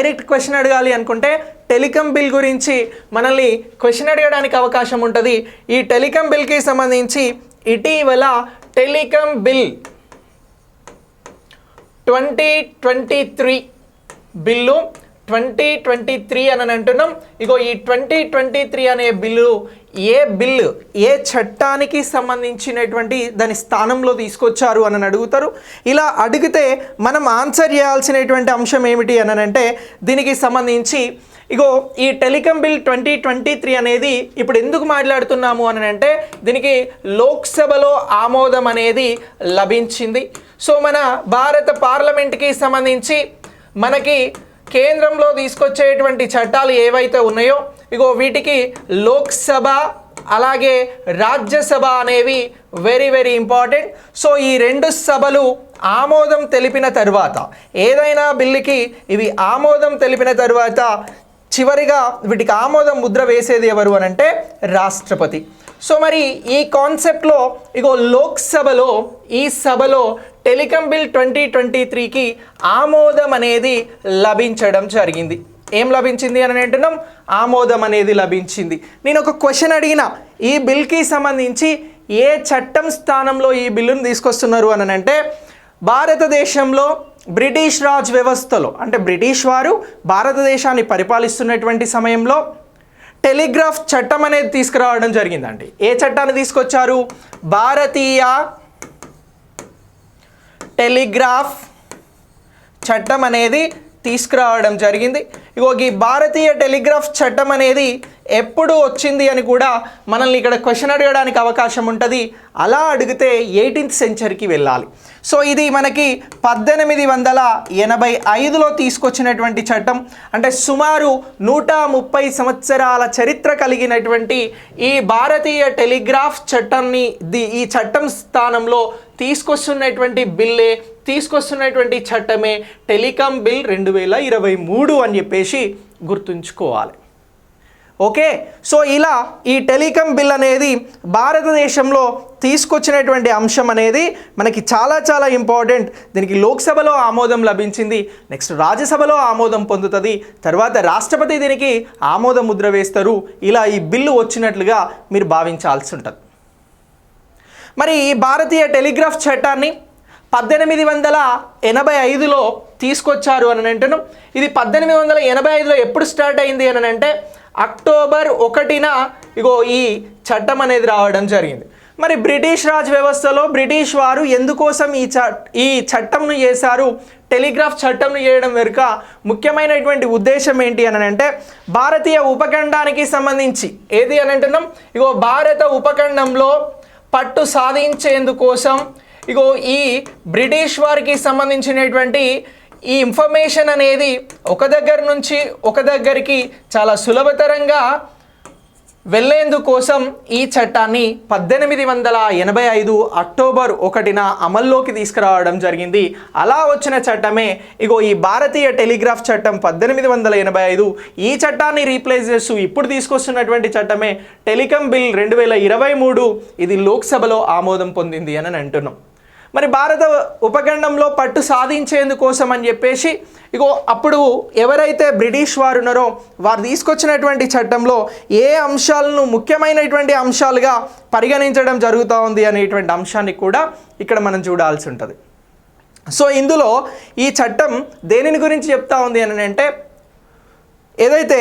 Direct question అడగాలి అనుకుంటే telecom bill గురించి మనల్ని క్వశ్చన్ అడగడానికి అవకాశం ఉంటుంది. ఈ టెలికాం బిల్కి సంబంధించి ఇటీవల టెలికాం బిల్ 2023 బిల్లు 2023 అని అంటున్నాం. ఇగో ఈ 2023 అనే బిల్లు ఏ చట్టానికి సంబంధించినటువంటి దాని స్థానంలో తీసుకొచ్చారు అని అడుగుతారు. ఇలా అడిగితే మనం ఆన్సర్ చేయాల్సినటువంటి అంశం ఏమిటి అని అంటే దీనికి సంబంధించి ఇగో ఈ టెలికాం బిల్ 2023 అనేది ఇప్పుడు ఎందుకు మాట్లాడుతున్నాము అని అంటే దీనికి లోక్సభలో ఆమోదం అనేది లభించింది. సో మన భారత పార్లమెంట్కి సంబంధించి మనకి కేంద్రంలో తీసుకొచ్చేటువంటి చట్టాలు ఏవైతే ఉన్నాయో ఇగో వీటికి లోక్సభ అలాగే రాజ్యసభ అనేవి వెరీ వెరీ ఇంపార్టెంట్. సో ఈ రెండు సభలు ఆమోదం తెలిపిన తర్వాత ఏదైనా బిల్లుకి ఇవి ఆమోదం తెలిపిన తర్వాత చివరిగా వీటికి ఆమోదం ముద్ర వేసేది ఎవరు అని అంటే రాష్ట్రపతి. సో మరి ఈ కాన్సెప్ట్లో ఇగో లోక్సభలో ఈ సభలో టెలికాం బిల్ 2023కి ఆమోదం అనేది లభించడం జరిగింది. ఏం లభించింది అని అంటున్నాం? ఆమోదం అనేది లభించింది. నేను ఒక క్వశ్చన్ అడిగిన ఈ బిల్కి సంబంధించి ఏ చట్టం స్థానంలో ఈ బిల్లును తీసుకొస్తున్నారు అని అంటే భారతదేశంలో బ్రిటిష్ రాజ్ వ్యవస్థలో అంటే బ్రిటిష్ వారు భారతదేశాన్ని పరిపాలిస్తున్నటువంటి సమయంలో టెలిగ్రాఫ్ చట్టం అనేది తీసుకురావడం జరిగిందండి. ఏ చట్టాన్ని తీసుకొచ్చారు? భారతీయ టెలిగ్రాఫ్ చట్టం అనేది తీసుకురావడం జరిగింది. ఇగో ఈ భారతీయ టెలిగ్రాఫ్ చట్టం అనేది ఎప్పుడు వచ్చింది అని కూడా మనల్ని ఇక్కడ క్వశ్చన్ అడగడానికి అవకాశం ఉంటుంది. అలా అడిగితే 18th సెంచరీకి వెళ్ళాలి. సో ఇది మనకి 1885లో తీసుకొచ్చినటువంటి చట్టం. అంటే సుమారు 130 సంవత్సరాల చరిత్ర కలిగినటువంటి ఈ భారతీయ టెలిగ్రాఫ్ చట్టాన్ని ఈ చట్టం స్థానంలో తీసుకొస్తున్నటువంటి చట్టమే టెలికాం బిల్ 2023 అని చెప్పేసి గుర్తుంచుకోవాలి. ఓకే, సో ఇలా ఈ టెలికాం బిల్ అనేది భారతదేశంలో తీసుకొచ్చినటువంటి అంశం అనేది మనకి చాలా చాలా ఇంపార్టెంట్. దీనికి లోక్సభలో ఆమోదం లభించింది, నెక్స్ట్ రాజ్యసభలో ఆమోదం పొందుతుంది, తర్వాత రాష్ట్రపతి దీనికి ఆమోద ముద్ర వేస్తారు. ఇలా ఈ బిల్లు వచ్చినట్లుగా మీరు భావించాల్సి ఉంటుంది. మరి ఈ భారతీయ టెలిగ్రాఫ్ చట్టాన్ని 1885లో తీసుకొచ్చారు అని అంటున్నాం. ఇది 1885లో ఎప్పుడు స్టార్ట్ అయింది అని అంటే అక్టోబర్ 1న ఇగో ఈ చట్టం అనేది రావడం జరిగింది. మరి బ్రిటిష్ రాజ్ వ్యవస్థలో బ్రిటిష్ వారు ఎందుకోసం ఈ చట్టంను చేశారు? టెలిగ్రాఫ్ చట్టంను చేయడం వెనుక ముఖ్యమైనటువంటి ఉద్దేశం ఏంటి అని అంటే భారతీయ ఉపఖండానికి సంబంధించి ఏది అని అంటున్నాం? ఇగో భారత ఉపఖండంలో పట్టు సాధించేందుకోసం ఇగో ఈ బ్రిటిష్ వారికి సంబంధించినటువంటి ఈ ఇన్ఫర్మేషన్ అనేది ఒక దగ్గర నుంచి ఒక దగ్గరికి చాలా సులభతరంగా వెళ్ళేందుకోసం ఈ చట్టాన్ని 1885 అక్టోబర్ 1న అమల్లోకి తీసుకురావడం జరిగింది. అలా వచ్చిన చట్టమే ఇగో ఈ భారతీయ టెలిగ్రాఫ్ చట్టం 1885. ఈ చట్టాన్ని రీప్లేస్ చేస్తూ ఇప్పుడు తీసుకొస్తున్నటువంటి చట్టమే టెలికాం బిల్ 2023. ఇది లోక్సభలో ఆమోదం పొందింది అని అంటున్నాం. మరి భారత ఉపఖండంలో పట్టు సాధించేందుకోసం అని చెప్పేసి ఇగో అప్పుడు ఎవరైతే బ్రిటిష్ వారు ఉన్నారో వారు తీసుకొచ్చినటువంటి చట్టంలో ఏ అంశాలను ముఖ్యమైనటువంటి అంశాలుగా పరిగణించడం జరుగుతూ ఉంది అనేటువంటి అంశాన్ని కూడా ఇక్కడ మనం చూడాల్సి ఉంటుంది. సో ఇందులో ఈ చట్టం దేనిని గురించి చెప్తా ఉంది అని అంటే ఏదైతే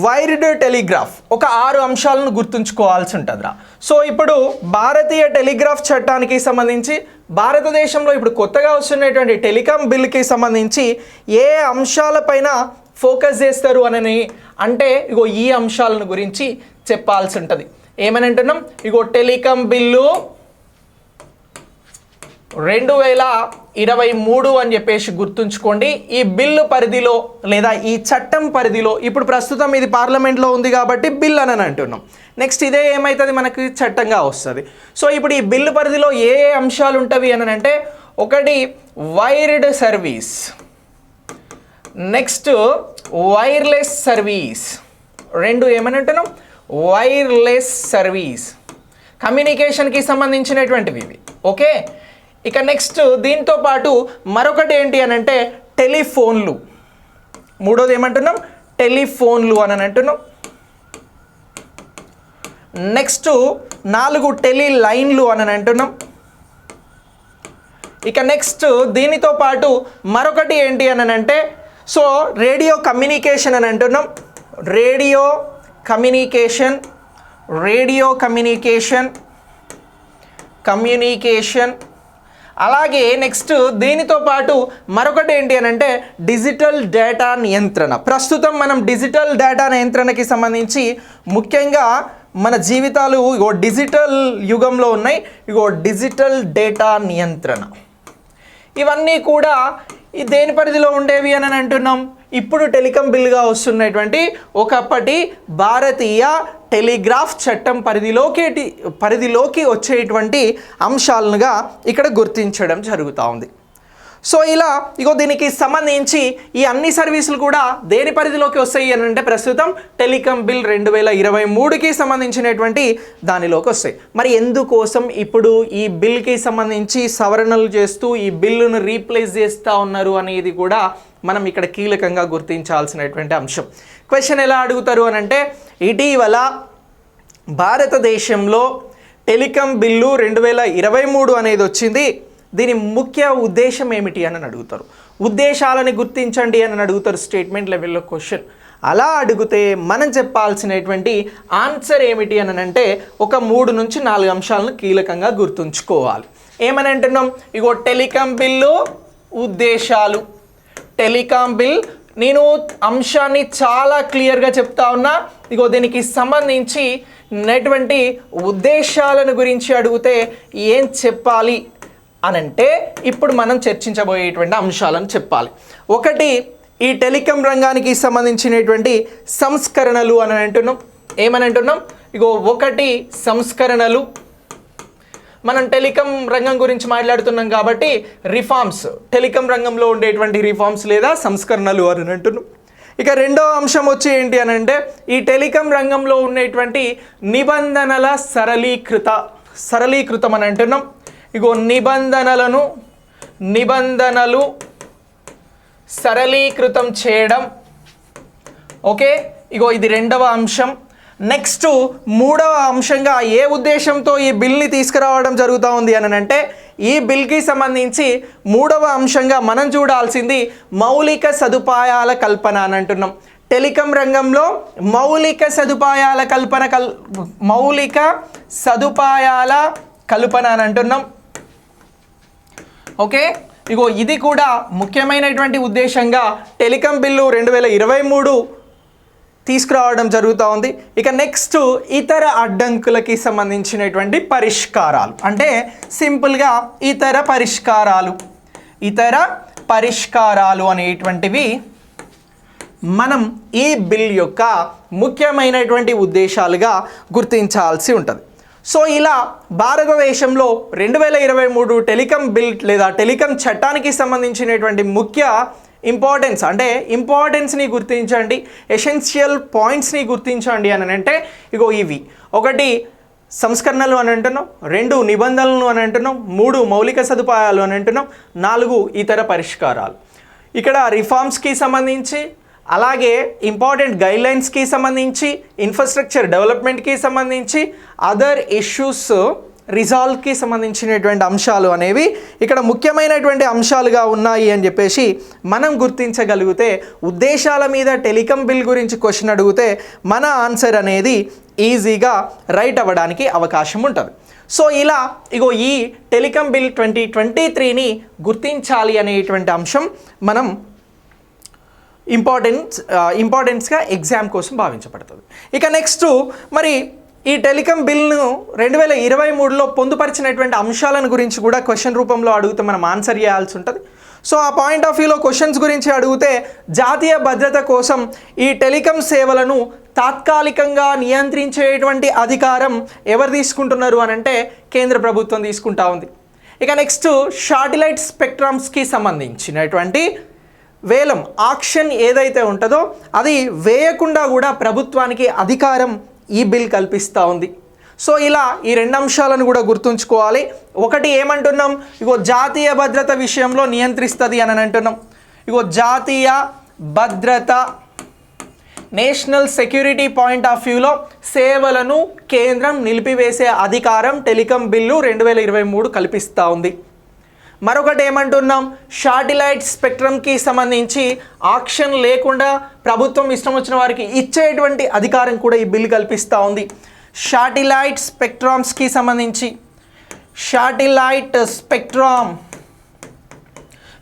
వైర్డ్ టెలిగ్రాఫ్ ఒక 6 అంశాలను గుర్తుంచుకోవాల్సి ఉంటుందిరా. సో ఇప్పుడు భారతీయ టెలిగ్రాఫ్ చట్టానికి సంబంధించి భారతదేశంలో ఇప్పుడు కొత్తగా వస్తున్నటువంటి టెలికాం బిల్కి సంబంధించి ఏ అంశాలపైన ఫోకస్ చేస్తారు అని అంటే ఇగో ఈ అంశాలను గురించి చెప్పాల్సి ఉంటుంది. ఏమని అంటున్నాం? ఇగో టెలికాం బిల్లు 2023 అని చెప్పేసి గుర్తుంచుకోండి. ఈ బిల్లు పరిధిలో లేదా ఈ చట్టం పరిధిలో ఇప్పుడు ప్రస్తుతం ఇది పార్లమెంట్లో ఉంది కాబట్టి బిల్ అని అంటున్నాం. నెక్స్ట్ ఇదే ఏమవుతుంది మనకి చట్టంగా వస్తుంది. సో ఇప్పుడు ఈ బిల్లు పరిధిలో ఏ అంశాలు ఉంటవి అని అంటే ఒకటి wired service, next wireless service, రెండు ఏమని అంటున్నాం? వైర్లెస్ సర్వీస్ కమ్యూనికేషన్కి సంబంధించినటువంటివి ఇవి. ఓకే, ఇక నెక్స్ట్ దీంతో పాటు మరొకటి ఏంటి అని అంటే టెలిఫోన్లు. మూడోది ఏమంటున్నాం, టెలిఫోన్లు అని అంటున్నాం. నెక్స్ట్ 4 టెలి లైన్లు అని అంటున్నాం. ఇక నెక్స్ట్ దీనితో పాటు మరొకటి ఏంటి అని అంటే సో రేడియో కమ్యూనికేషన్ అని అంటున్నాం. రేడియో కమ్యూనికేషన్ అలాగే నెక్స్ట్ దీనితో పాటు మరొకటి ఏంటి అని అంటే డిజిటల్ డేటా నియంత్రణ. ప్రస్తుతం మనం డిజిటల్ డేటా నియంత్రణకి సంబంధించి ముఖ్యంగా మన జీవితాలు ఇగో డిజిటల్ యుగంలో ఉన్నాయి. ఇగో డిజిటల్ డేటా నియంత్రణ ఇవన్నీ కూడా దేని పరిధిలో ఉండేవి అని అంటున్నాం, ఇప్పుడు టెలికాం బిల్గా వస్తున్నటువంటి ఒకప్పటి భారతీయ టెలిగ్రాఫ్ చట్టం పరిధిలోకి వచ్చేటువంటి అంశాలుగా ఇక్కడ గుర్తించడం జరుగుతూ ఉంది. సో ఇలా ఇగో దీనికి సంబంధించి ఈ అన్ని సర్వీసులు కూడా దేని పరిధిలోకి వస్తాయి అని అంటే ప్రస్తుతం టెలికాం బిల్ 2023కి సంబంధించినటువంటి దానిలోకి వస్తాయి. మరి ఎందుకోసం ఇప్పుడు ఈ బిల్కి సంబంధించి సవరణలు చేస్తూ ఈ బిల్లును రీప్లేస్ చేస్తూ ఉన్నారు అనేది కూడా మనం ఇక్కడ కీలకంగా గుర్తించాల్సినటువంటి అంశం. క్వశ్చన్ ఎలా అడుగుతారు అని అంటే ఇటీవల భారతదేశంలో టెలికాం బిల్లు 2023 అనేది వచ్చింది. దీని ముఖ్య ఉద్దేశం ఏమిటి అని అడుగుతారు. ఉద్దేశాలను గుర్తించండి అని అడుగుతారు స్టేట్మెంట్ లెవెల్లో క్వశ్చన్. అలా అడిగితే మనం చెప్పాల్సినటువంటి ఆన్సర్ ఏమిటి అని అంటే ఒక 3 నుంచి 4 అంశాలను కీలకంగా గుర్తుంచుకోవాలి. ఏమని అంటున్నాం, ఇగో టెలికాం బిల్లు ఉద్దేశాలు. టెలికాం బిల్ నేను అంశాన్ని చాలా క్లియర్గా చెప్తా ఉన్నా. ఇగో దీనికి సంబంధించి ఉన్నటువంటి ఉద్దేశాలను గురించి అడిగితే ఏం చెప్పాలి అనంటే ఇప్పుడు మనం చర్చించబోయేటువంటి అంశాలను చెప్పాలి. ఒకటి ఈ టెలికాం రంగానికి సంబంధించినటువంటి సంస్కరణలు అని అంటున్నాం. ఏమని అంటున్నాం, ఇగో ఒకటి సంస్కరణలు. మనం టెలికాం రంగం గురించి మాట్లాడుతున్నాం కాబట్టి రిఫార్మ్స్, టెలికాం రంగంలో ఉండేటువంటి రిఫార్మ్స్ లేదా సంస్కరణలు అని అంటున్నాం. ఇక రెండో అంశం వచ్చి ఏంటి అని అంటే ఈ టెలికాం రంగంలో ఉండేటువంటి నిబంధనల సరళీకృతం అని అంటున్నాం. ఇగో నిబంధనలు సరళీకృతం చేయడం. ఓకే, ఇగో ఇది రెండవ అంశం. నెక్స్ట్ మూడవ అంశంగా ఏ ఉద్దేశంతో ఈ బిల్ని తీసుకురావడం జరుగుతూ ఉంది అని అంటే ఈ బిల్కి సంబంధించి మూడవ అంశంగా మనం చూడాల్సింది మౌలిక సదుపాయాల కల్పన అని అంటున్నాం. టెలికాం రంగంలో మౌలిక సదుపాయాల కల్పన అని అంటున్నాం. ఓకే, ఇగో ఇది కూడా ముఖ్యమైనటువంటి ఉద్దేశంగా టెలికాం బిల్లు 2023 తీసుకురావడం జరుగుతూ ఉంది. ఇక నెక్స్ట్ ఇతర అడ్డంకులకి సంబంధించినటువంటి పరిష్కారాలు, అంటే సింపుల్గా ఇతర పరిష్కారాలు అనేటువంటివి మనం ఈ బిల్ యొక్క ముఖ్యమైనటువంటి ఉద్దేశాలుగా గుర్తించాల్సి ఉంటుంది. సో ఇలా భారతదేశంలో 2023 టెలికాం బిల్ లేదా టెలికాం చట్టానికి సంబంధించినటువంటి ముఖ్య ఇంపార్టెన్స్ అంటే ఇంపార్టెన్స్ని గుర్తించండి, ఎసెన్షియల్ పాయింట్స్ని గుర్తించండి అని అంటే ఇగో ఇవి. ఒకటి సంస్కరణలు అని అంటున్నాం, 2 నిబంధనలు అని అంటున్నాం, 3 మౌలిక సదుపాయాలు అని అంటున్నాం, 4 ఇతర పరిష్కారాలు. ఇక్కడ రిఫార్మ్స్కి సంబంధించి అలాగే ఇంపార్టెంట్ గైడ్లైన్స్కి సంబంధించి ఇన్ఫ్రాస్ట్రక్చర్ డెవలప్మెంట్కి సంబంధించి అదర్ ఇష్యూస్ రిజాల్వ్కి సంబంధించినటువంటి అంశాలు అనేవి ఇక్కడ ముఖ్యమైనటువంటి అంశాలుగా ఉన్నాయి అని చెప్పేసి మనం గుర్తించగలిగితే ఉద్దేశాల మీద టెలికాం బిల్ గురించి క్వశ్చన్ అడిగితే మన ఆన్సర్ అనేది ఈజీగా రైట్ అవ్వడానికి అవకాశం ఉంటుంది. సో ఇలా ఇగో ఈ టెలికాం బిల్ 2023ని గుర్తించాలి అనేటువంటి అంశం మనం ఇంపార్టెన్స్గా ఎగ్జామ్ కోసం భావించబడుతుంది. ఇక నెక్స్ట్ మరి ఈ టెలికాం బిల్ను 2023లో పొందుపరిచినటువంటి అంశాలను గురించి కూడా క్వశ్చన్ రూపంలో అడిగితే మనం ఆన్సర్ చేయాల్సి ఉంటుంది. సో ఆ పాయింట్ ఆఫ్ వ్యూలో క్వశ్చన్స్ గురించి అడిగితే జాతీయ భద్రత కోసం ఈ టెలికాం సేవలను తాత్కాలికంగా నియంత్రించేటువంటి అధికారం ఎవరు తీసుకుంటున్నారు అని అంటే కేంద్ర ప్రభుత్వం తీసుకుంటా ఉంది. ఇక నెక్స్ట్ శాటిలైట్ స్పెక్ట్రమ్స్కి సంబంధించినటువంటి వేలం ఆక్షన్ ఏదైతే ఉంటుందో అది వేయకుండా కూడా ప్రభుత్వానికి అధికారం ఈ బిల్ కల్పిస్తూ ఉంది. సో ఇలా ఈ 2 అంశాలను కూడా గుర్తుంచుకోవాలి. ఒకటి ఏమంటున్నాం, ఇగో జాతీయ భద్రత విషయంలో నియంత్రిస్తుంది అని అంటున్నాం. ఇగో జాతీయ భద్రత, నేషనల్ సెక్యూరిటీ పాయింట్ ఆఫ్ వ్యూలో సేవలను కేంద్రం నిలిపివేసే అధికారం టెలికాం బిల్లు 2023 కల్పిస్తూ ఉంది. మరొకటి ఏమంటున్నాం, శాటిలైట్ స్పెక్ట్రమ్కి సంబంధించి ఆక్షన్ లేకుండా ప్రభుత్వం ఇష్టం వచ్చిన వారికి ఇచ్చేటువంటి అధికారం కూడా ఈ బిల్లు కల్పిస్తూ ఉంది. శాటిలైట్ స్పెక్ట్రమ్స్కి సంబంధించి శాటిలైట్ స్పెక్ట్రమ్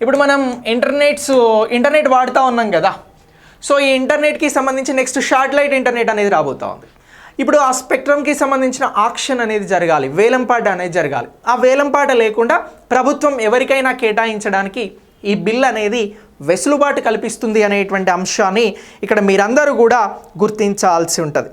ఇప్పుడు మనం ఇంటర్నెట్ వాడుతూ ఉన్నాం కదా. సో ఈ ఇంటర్నెట్కి సంబంధించి నెక్స్ట్ శాటిలైట్ ఇంటర్నెట్ అనేది రాబోతూ ఉంది. ఇప్పుడు ఆ స్పెక్ట్రమ్కి సంబంధించిన ఆక్షన్ అనేది జరగాలి, వేలంపాట అనేది జరగాలి. ఆ వేలంపాట లేకుండా ప్రభుత్వం ఎవరికైనా కేటాయించడానికి ఈ బిల్ అనేది వెసులుబాటు కల్పిస్తుంది అనేటువంటి అంశాన్ని ఇక్కడ మీరందరూ కూడా గుర్తించాల్సి ఉంటుంది.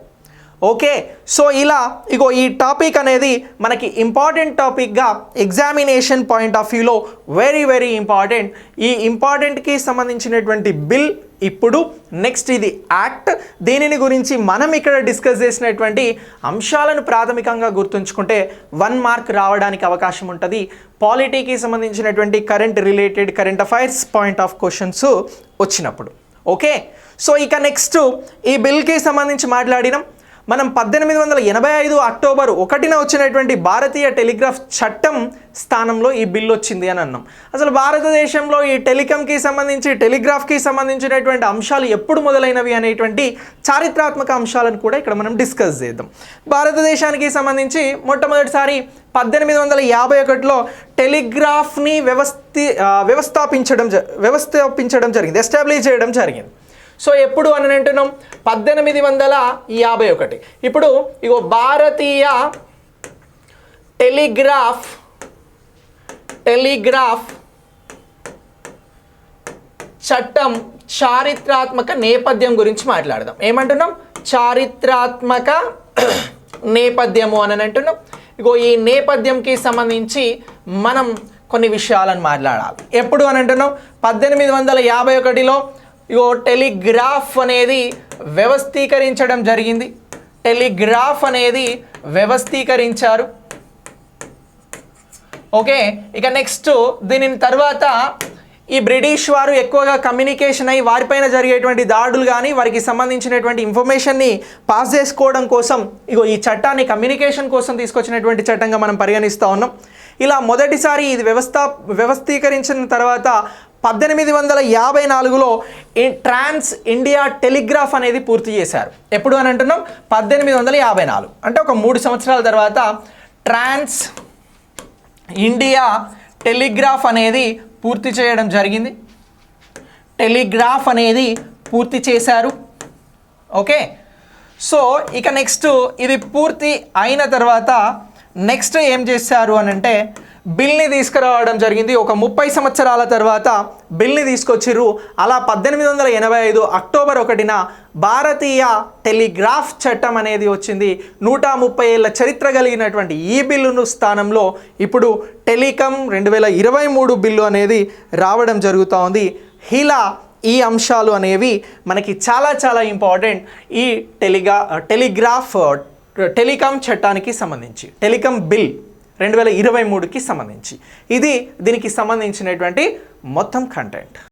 ఓకే, సో ఇలా ఇగో ఈ టాపిక్ అనేది మనకి ఇంపార్టెంట్ టాపిక్గా ఎగ్జామినేషన్ పాయింట్ ఆఫ్ వ్యూలో వెరీ వెరీ ఇంపార్టెంట్. ఈ ఇంపార్టెంట్కి సంబంధించినటువంటి బిల్ ఇప్పుడు నెక్స్ట్ ఇది యాక్ట్. దీనిని గురించి మనం ఇక్కడ డిస్కస్ చేసినటువంటి అంశాలను ప్రాథమికంగా గుర్తుంచుకుంటే 1 మార్క్ రావడానికి అవకాశం ఉంటుంది. పాలిటీకి సంబంధించినటువంటి current affairs point of questions వచ్చినప్పుడు. ఓకే, సో ఇక నెక్స్ట్ ఈ బిల్కి సంబంధించి మాట్లాడినాం. మనం 1885 అక్టోబర్ 1న వచ్చినటువంటి భారతీయ టెలిగ్రాఫ్ చట్టం స్థానంలో ఈ బిల్లు వచ్చింది అని అన్నాం. అసలు భారతదేశంలో ఈ టెలికాంకి సంబంధించి టెలిగ్రాఫ్కి సంబంధించినటువంటి అంశాలు ఎప్పుడు మొదలైనవి అనేటువంటి చారిత్రాత్మక అంశాలను కూడా ఇక్కడ మనం డిస్కస్ చేద్దాం. భారతదేశానికి సంబంధించి మొట్టమొదటిసారి 1851లో టెలిగ్రాఫ్ని వ్యవస్థాపించడం జరిగింది, ఎస్టాబ్లిష్ చేయడం జరిగింది. సో ఎప్పుడు అని అంటున్నాం, 1851. ఇప్పుడు ఇగో భారతీయ టెలిగ్రాఫ్ చట్టం చారిత్రాత్మక నేపథ్యం గురించి మాట్లాడదాం. ఏమంటున్నాం, చారిత్రాత్మక నేపథ్యము అని అంటున్నాం. ఇగో ఈ నేపథ్యంకి సంబంధించి మనం కొన్ని విషయాలను మాట్లాడాలి. ఎప్పుడు అని అంటున్నాం, 1851లో ఇగో టెలిగ్రాఫ్ అనేది వ్యవస్థీకరించడం జరిగింది. టెలిగ్రాఫ్ అనేది వ్యవస్థీకరించారు. ఓకే, ఇక నెక్స్ట్ దీని తర్వాత ఈ బ్రిటిష్ వారు ఎక్కువగా కమ్యూనికేషన్ అయ్యి వారిపైన జరిగేటువంటి దాడులు కానీ వారికి సంబంధించినటువంటి ఇన్ఫర్మేషన్ని పాస్ చేసుకోవడం కోసం ఇగో ఈ చట్టాన్ని కమ్యూనికేషన్ కోసం తీసుకొచ్చినటువంటి చట్టంగా మనం పరిగణిస్తూ ఉన్నాం. ఇలా మొదటిసారి ఇది వ్యవస్థీకరించిన తర్వాత 1854లో ట్రాన్స్ ఇండియా టెలిగ్రాఫ్ అనేది పూర్తి చేశారు. ఎప్పుడు అని అంటున్నాం, 1854 అంటే ఒక 3 సంవత్సరాల తర్వాత ట్రాన్స్ ఇండియా టెలిగ్రాఫ్ అనేది పూర్తి చేయడం జరిగింది. టెలిగ్రాఫ్ అనేది పూర్తి చేశారు. ఓకే, సో ఇక నెక్స్ట్ ఇది పూర్తి అయిన తర్వాత నెక్స్ట్ ఏం చేశారు అని అంటే బిల్ని తీసుకురావడం జరిగింది. ఒక 30 సంవత్సరాల తర్వాత బిల్ని తీసుకొచ్చిర్రు. అలా 1885 అక్టోబర్ 1న భారతీయ టెలిగ్రాఫ్ చట్టం అనేది వచ్చింది. 130 ఏళ్ల చరిత్ర కలిగినటువంటి ఈ బిల్లును స్థానంలో ఇప్పుడు టెలికాం 2023 బిల్లు అనేది రావడం జరుగుతూ ఉంది. ఇలా ఈ అంశాలు అనేవి మనకి చాలా చాలా ఇంపార్టెంట్. ఈ టెలికాం చట్టానికి సంబంధించి టెలికాం బిల్ 2023కి సంబంధించి ఇది దీనికి సంబంధించినటువంటి మొత్తం కంటెంట్.